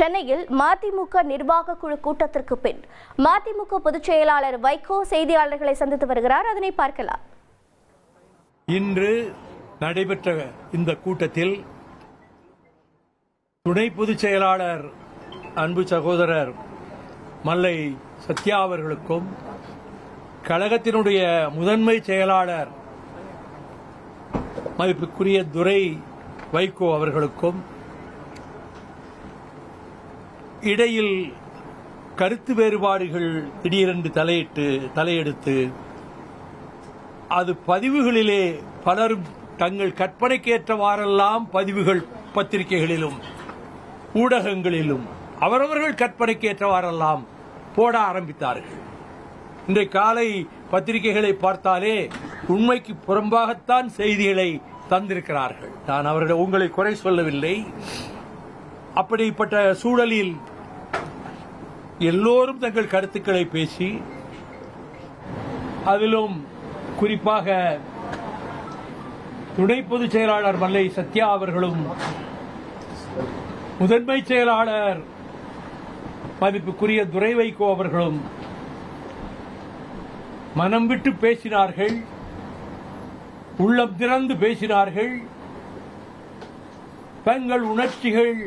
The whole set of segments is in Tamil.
சென்னையில் மதிமுக நிர்வாக குழு கூட்டத்திற்கு பின் மதிமுக பொதுச் செயலாளர் வைகோ செய்தியாளர்களை சந்தித்து வருகிறார். அதனை பார்க்கலாம். இன்று நடைபெற்ற இந்த கூட்டத்தில் துணை பொதுச் செயலாளர் அன்பு சகோதரர் மல்லை சத்யா அவர்களுக்கும் கழகத்தினுடைய முதன்மை செயலாளர் மதிப்புக்குரிய துரை வைகோ அவர்களுக்கும் இடையில் கருத்து வேறுபாடுகள் திடீரென்று தலையெடுத்து அது பதிவுகளிலே பலரும் தங்கள் கற்பனைக்கேற்றவாறெல்லாம் பதிவுகள் பத்திரிகைகளிலும் ஊடகங்களிலும் அவரவர்கள் கற்பனைக்கேற்றவாறெல்லாம் போட ஆரம்பித்தார்கள். இன்றைய காலை பத்திரிகைகளை பார்த்தாலே உண்மைக்கு புறம்பாகத்தான் செய்திகளை தந்திருக்கிறார்கள். நான் உங்களை குறை சொல்லவில்லை. அப்படிப்பட்ட சூழலில் எல்லோரும் தங்கள் கருத்துக்களை பேசி அதிலும் குறிப்பாக துணை பொதுச் செயலாளர் மல்லை சத்யா அவர்களும் முதன்மை செயலாளர் மதிப்புக்குரிய துரை வைகோ அவர்களும் மனம் விட்டு பேசினார்கள், உள்ளம் திறந்து பேசினார்கள். தங்கள் உணர்ச்சிகள்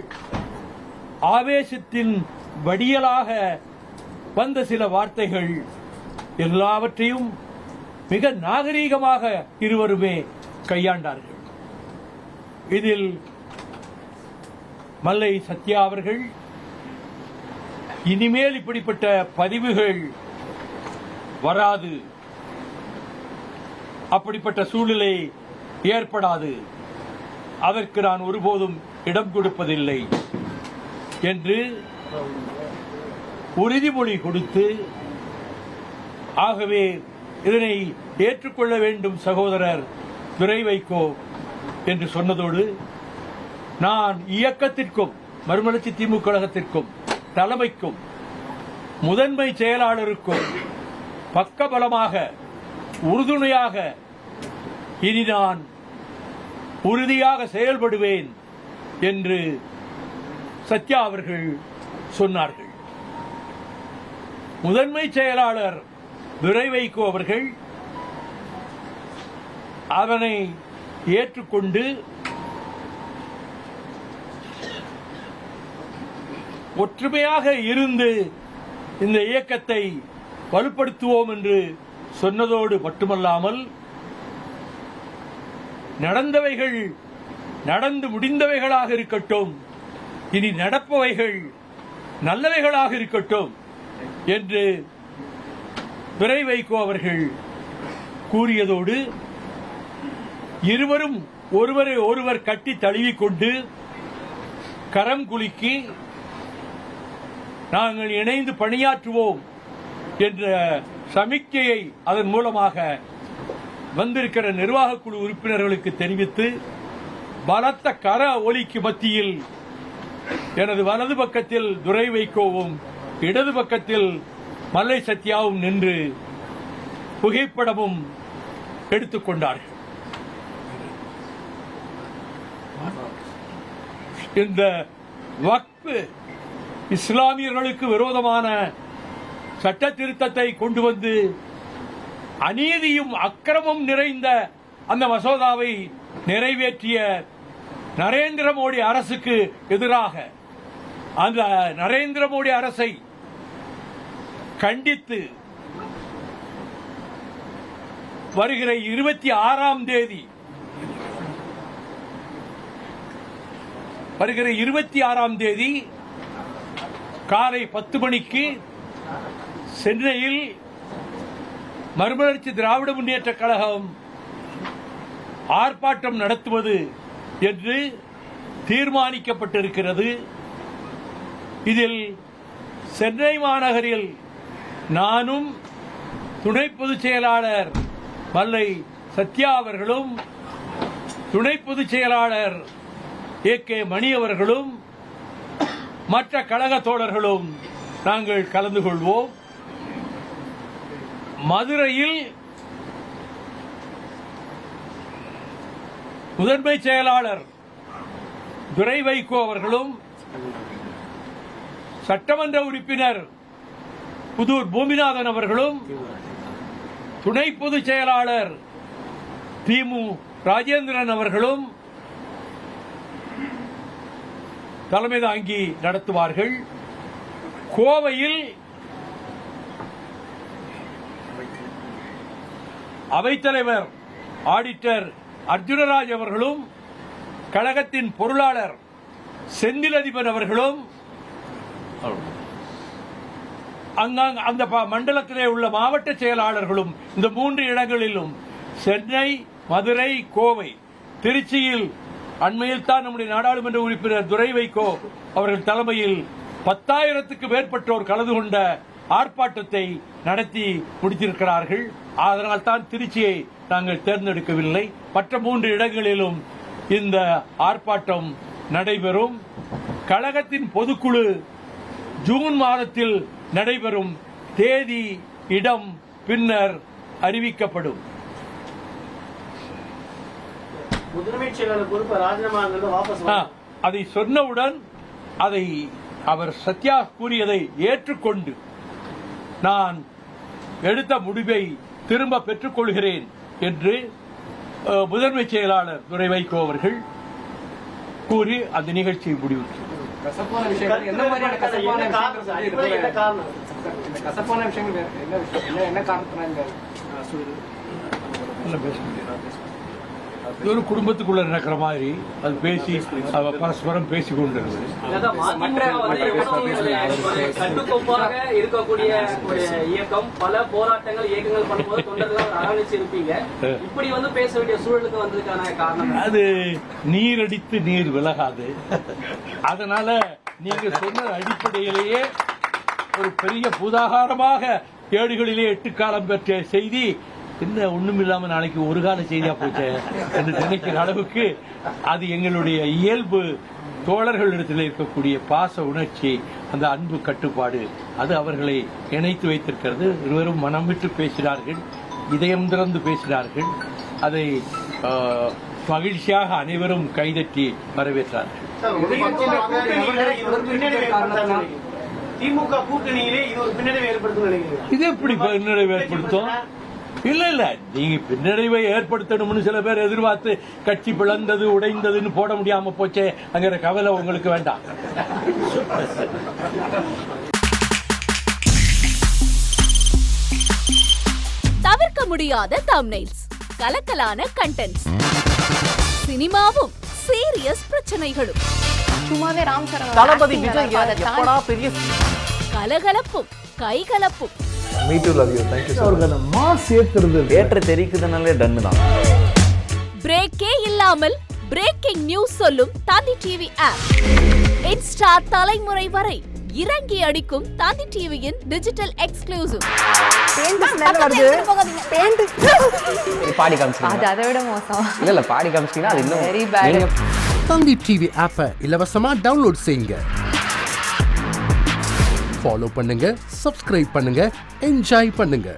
ஆவேசத்தின் வடியலாக வந்த சில வார்த்தைகள் எல்லாவற்றையும் மிக நாகரீகமாக இருவருமே கையாண்டார்கள். இதில் மல்லை சத்யா அவர்கள் இனிமேல் இப்படிப்பட்ட பதிவுகள் வராது, அப்படிப்பட்ட சூழ்நிலை ஏற்படாது, அதற்கு நான் ஒருபோதும் இடம் கொடுப்பதில்லை என்று உறுதிமொழி கொடுத்து, ஆகவே இதனை ஏற்றுக்கொள்ள வேண்டும் சகோதரர் துரை வைகோ என்று சொன்னதோடு, நான் இயக்கத்திற்கும் மறுமலர்ச்சி திமுக கழகத்திற்கும் தலைமைக்கும் முதன்மை செயலாளருக்கும் பக்கபலமாக உறுதுணையாக இனி நான் உறுதியாக செயல்படுவேன் என்று சத்யா அவர்கள் சொன்னார்கள். முதன்மை செயலாளர் துரை வைகோ அவர்கள் அதனை ஏற்றுக்கொண்டு ஒற்றுமையாக இருந்து இந்த இயக்கத்தை வலுப்படுத்துவோம் என்று சொன்னதோடு மட்டுமல்லாமல், நடந்தவைகள் நடந்து முடிந்தவைகளாக இருக்கட்டும், இனி நடப்பவைகள் நல்லவைகளாக இருக்கட்டும் என்று துரை வைகோ அவர்கள் கூறியதோடு, இருவரும் ஒருவரை ஒருவர் கட்டி தழுவிக்கொண்டு கரம் குலுக்கி நாங்கள் இணைந்து பணியாற்றுவோம் என்ற சமிக்கையை அதன் மூலமாக வந்திருக்கிற நிர்வாக குழு உறுப்பினர்களுக்கு தெரிவித்து, பலத்த கர ஒலிக்கு மத்தியில் எனது வலது பக்கத்தில் துரை வைகோவும் இடது பக்கத்தில் மல்லை சத்யாவும் நின்று புகைப்படமும் எடுத்துக்கொண்டார்கள். இந்த வக்ஃப் இஸ்லாமியர்களுக்கு விரோதமான சட்ட திருத்தத்தை கொண்டு வந்து அநீதியும் அக்கிரமும் நிறைந்த அந்த மசோதாவை நிறைவேற்றிய நரேந்திர மோடி அரசுக்கு எதிராக அந்த நரேந்திர மோடி அரசை கண்டித்து வருகிற 26ஆம் தேதி காலை 10 மணிக்கு சென்னையில் மறுமலர்ச்சி திராவிட முன்னேற்ற கழகம் ஆர்ப்பாட்டம் நடத்துவது என்று தீர்மானிக்கப்பட்டிருக்கிறது. இதில் சென்னை மாநகரில் நானும் துணை பொதுச் செயலாளர் மல்லை சத்யா அவர்களும் துணை பொதுச் செயலாளர் AK மணி அவர்களும் மற்ற கழக தோழர்களும் நாங்கள் கலந்து கொள்வோம். மதுரையில் முதன்மை செயலாளர் துரை வைகோ அவர்களும் சட்டமன்ற உறுப்பினர் புதூர் பூமிநாதன் அவர்களும் துணை பொதுச் செயலாளர் திமு ராஜேந்திரன் அவர்களும் தலைமை தாங்கி நடத்துவார்கள். கோவையில் அவைத்தலைவர் ஆடிட்டர் அர்ஜுனராஜ் அவர்களும் கழகத்தின் பொருளாளர் செந்திலதிபன் அவர்களும் அந்த மண்டலத்திலே உள்ள மாவட்ட செயலாளர்களும் இந்த 3 இடங்களிலும் சென்னை, மதுரை, கோவை, திருச்சியில் அண்மையில் தான் நம்முடைய நாடாளுமன்ற உறுப்பினர் துரை வைகோ அவர்கள் தலைமையில் 10,000க்கு மேற்பட்டோர் கலந்து கொண்ட ஆர்ப்பாட்டத்தை நடத்தி முடித்திருக்கிறார்கள். அதனால் தான் திருச்சியை நாங்கள் தேர்ந்தெடுக்கவில்லை. மற்ற 3 இடங்களிலும் இந்த ஆர்ப்பாட்டம் நடைபெறும். கழகத்தின் பொதுக்குழு ஜூன் மாதத்தில் நடைபெறும். தேதி, இடம் பின்னர் அறிவிக்கப்படும். முதலமைச் செயலாளர் பொறுப்பை ராஜினாமா வாபஸ் அதை சொன்னவுடன் அதை அவர் சத்யா கூறியதை ஏற்றுக்கொண்டு நான் எடுத்த முடிவை திரும்ப பெற்றுக் கொள்கிறேன் என்று முதன்மை செயலாளர் துரை வைகோ அவர்கள் கூறி அந்த நிகழ்ச்சியை முடிவுற்றார். கசப்பான விஷயங்கள் என்ன மாதிரியான கசப்பான விஷயங்கள் என்ன காரணத்தினால பேச முடியாது. ஒரு குடும்பத்துக்குள்ள நடக்கிற மாதிரி அது பேசி பரஸ்பரம் பேசிக் கொண்டிருந்தது. கட்டுக்கோப்பாக இருக்கக்கூடிய இயக்கம் பல போராட்டங்கள் இயக்கங்கள் பண்ணும்போது தொண்டர்கள் அரவணைச்சு இருப்பீங்க. இப்படி பேச வேண்டிய சூழலுக்கு வந்ததுக்கான காரணம் அது நீரடித்து நீர் விலகாது. அதனால நீங்க சொன்ன அடிப்படையிலேயே ஒரு பெரிய பூதாகாரமாக ஏடுகளிலே 8 காலம் பெற்ற செய்தி என்ன ஒண்ணும் இல்லாம நாளைக்கு ஒரு கால செய்தியா போச்சு என்று நினைக்கிற அளவுக்கு அது எங்களுடைய இயல்பு தோழர்களிடத்தில் இருக்கக்கூடிய பாச உணர்ச்சி, அந்த அன்பு கட்டுப்பாடு அது அவர்களை இணைத்து வைத்திருக்கிறது. இருவரும் மனம் விட்டு பேசினார்கள், இதயம் திறந்து பேசினார்கள். அதை மகிழ்ச்சியாக அனைவரும் கைதட்டி வரவேற்றார்கள். திமுக கூட்டணியிலே இது ஒரு பின்னடைவை ஏற்படுத்தும் நினைக்கிறீங்க? இது எப்படி பின்னடைவை ஏற்படுத்தும்? இல்ல நீங்க பின்னடைவை ஏற்படுத்தணும்னு சில பேர் எதிர்பார்த்து கட்சி பிளந்தது உடைந்ததுன்னு போட முடியாம போச்சே அங்கிற கவலை உங்களுக்கு வேண்டாம். தவிர்க்க முடியாத தம்ப்நெயில்ஸ், கலக்கலான கண்டென்ட்ஸ், சினிமாவும் சீரியஸ் பிரச்சனைகளும், சும்மாவே ராம் சரண் தளபதி விஜய் எப்படா பெரிய கலகலப்பும் கைகலப்பும். Me too, love you. Thank you so much. Mass ஏத்துறது தியேட்டர் தெரிக்குதுனாலே டன்னு தான். பிரேக்கே இல்லாமல் பிரேக்கிங் நியூஸ் சொல்லும் தந்தி டிவி ஆப். இன்ஸ்டா தலைமுறை வரை இறங்கி அடிக்கும் தந்தி டிவியின் டிஜிட்டல் எக்ஸ்க்ளூசிவ். பாடி காமிச்சிங்க. அதை விட மோசம். இல்ல பாடி காமிச்சிங்கன்னா அது இன்னும் வெரி பேட். தந்தி டிவி ஆப்பை இலவசமா டவுன்லோட் செய்யுங்க. ஃபாலோ பண்ணுங்க, சப்ஸ்கிரைப் பண்ணுங்க, என்ஜாய் பண்ணுங்க.